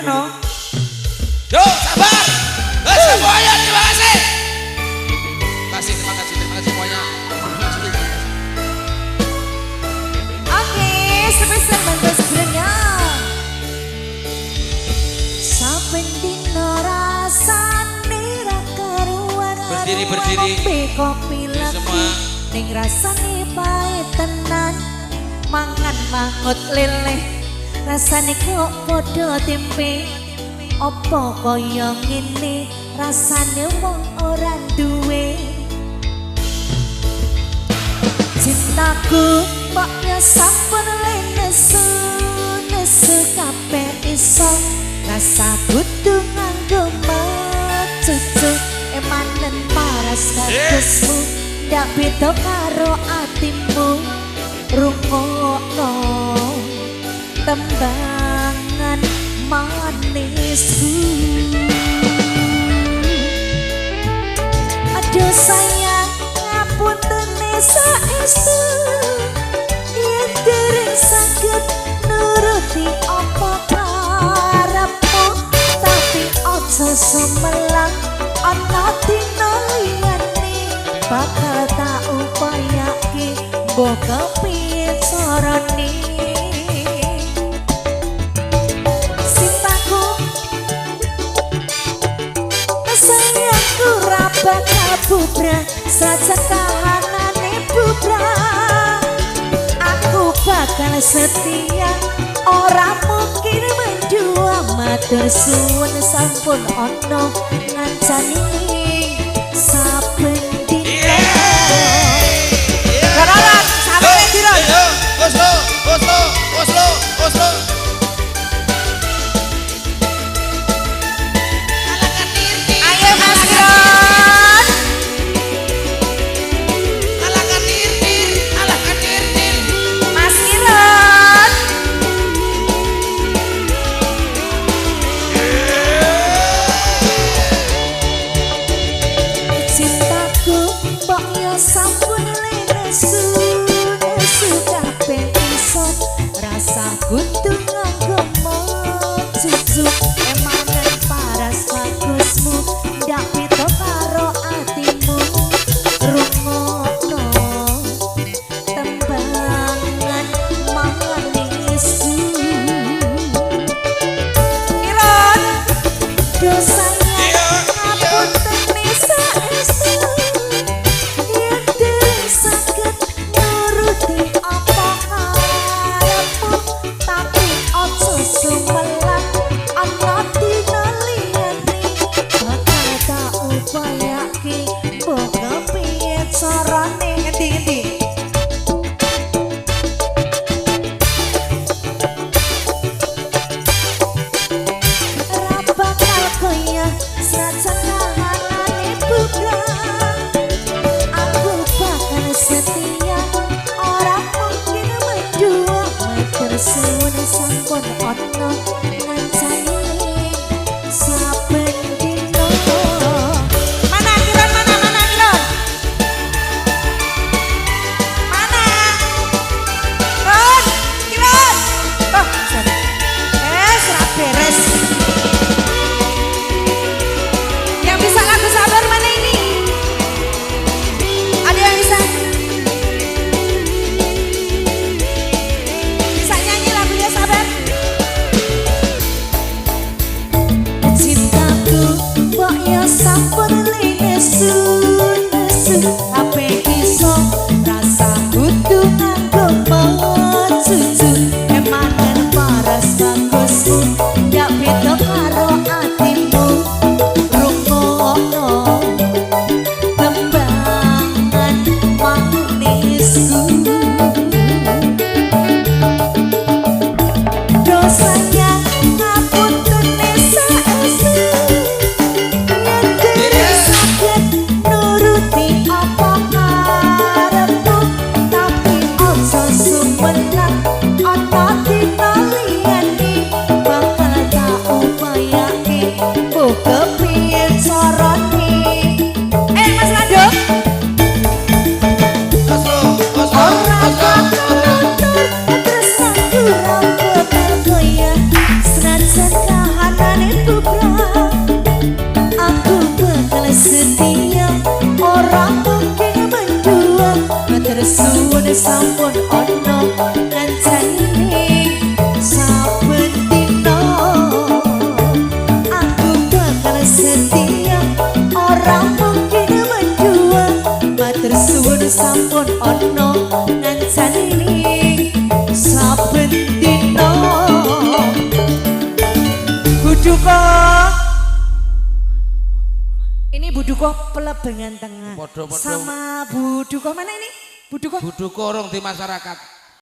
No. Yo, sabar. Semuanya terima kasih. Terima kasih semuanya. Oke, spesial mantas brenya. Saben dino rasane ra karuan. Berdiri. Kopi lagi. Ning rasane pahit tenan. Mangan mangut leleh. Rasane kok padha tempe. Apa kaya ngene rasane wong ora duwe. Cintaku kok ya sampun nesu kabeh iso. Rasa kudu nganggo cucu emanen paras bagusmu. Ndak beda karo atimu. Rungokno tembangan manisku. Aduh sayang ngapunten saestu yen dereng saged nuruti apa karepmu, tapi aja sumelang ana dina liyane bakal tak upayake mbok kepiye carane. Bakal bubrah saja kahanane bubrah. Aku bakal setia, ora mungkin mendua. Matur suwun sampun ono ngancani saben dina. Kararan sampe dina. Oslo. Kudu nganggo cucu emanen paras bagusmu. Ndak beda karo atimu. Rungokno tembangan manisku. Iron dosanya ngapunten saestu yen dereng saged nuruti apa karepmu, tapi ojo sumelang ana dina liyane bakal tak upayake mbok kepiye carane. Ngendi ra bakal kaya saja kahanane bubrah. Aku bakal setia, ora mungkin mendua. Matur suwun sampun ono ngancani saben dina. Mana Kiron? Mana Kiron? Mana? Ron, Kiron. Oh, sorry. Serap beres. Yang bisa lagu sabar mana ini? Ada yang bisa? Bisa nyanyi lagunya sabar? Cintaku kok ya sampun nesu kabeh iso. Rasa kudu nganggo cucu emanen paras bagusmu. Ndak beda karo atimu. Rungokno tembangan manisku. Dosanya ngapunten saestu yen dereng saged nuruti apa karepmu, tapi aja sumelang ana dina liyane bakal tak sampun ono ngancani saben dina aku bakal setia ora mungkin mendua matur suwun sampun ono ngancani saben dina Buduko ini Buduko pelebengan tengah Podo-podo. sama Buduko mana ini? Buduko Buduko orang di masyarakat.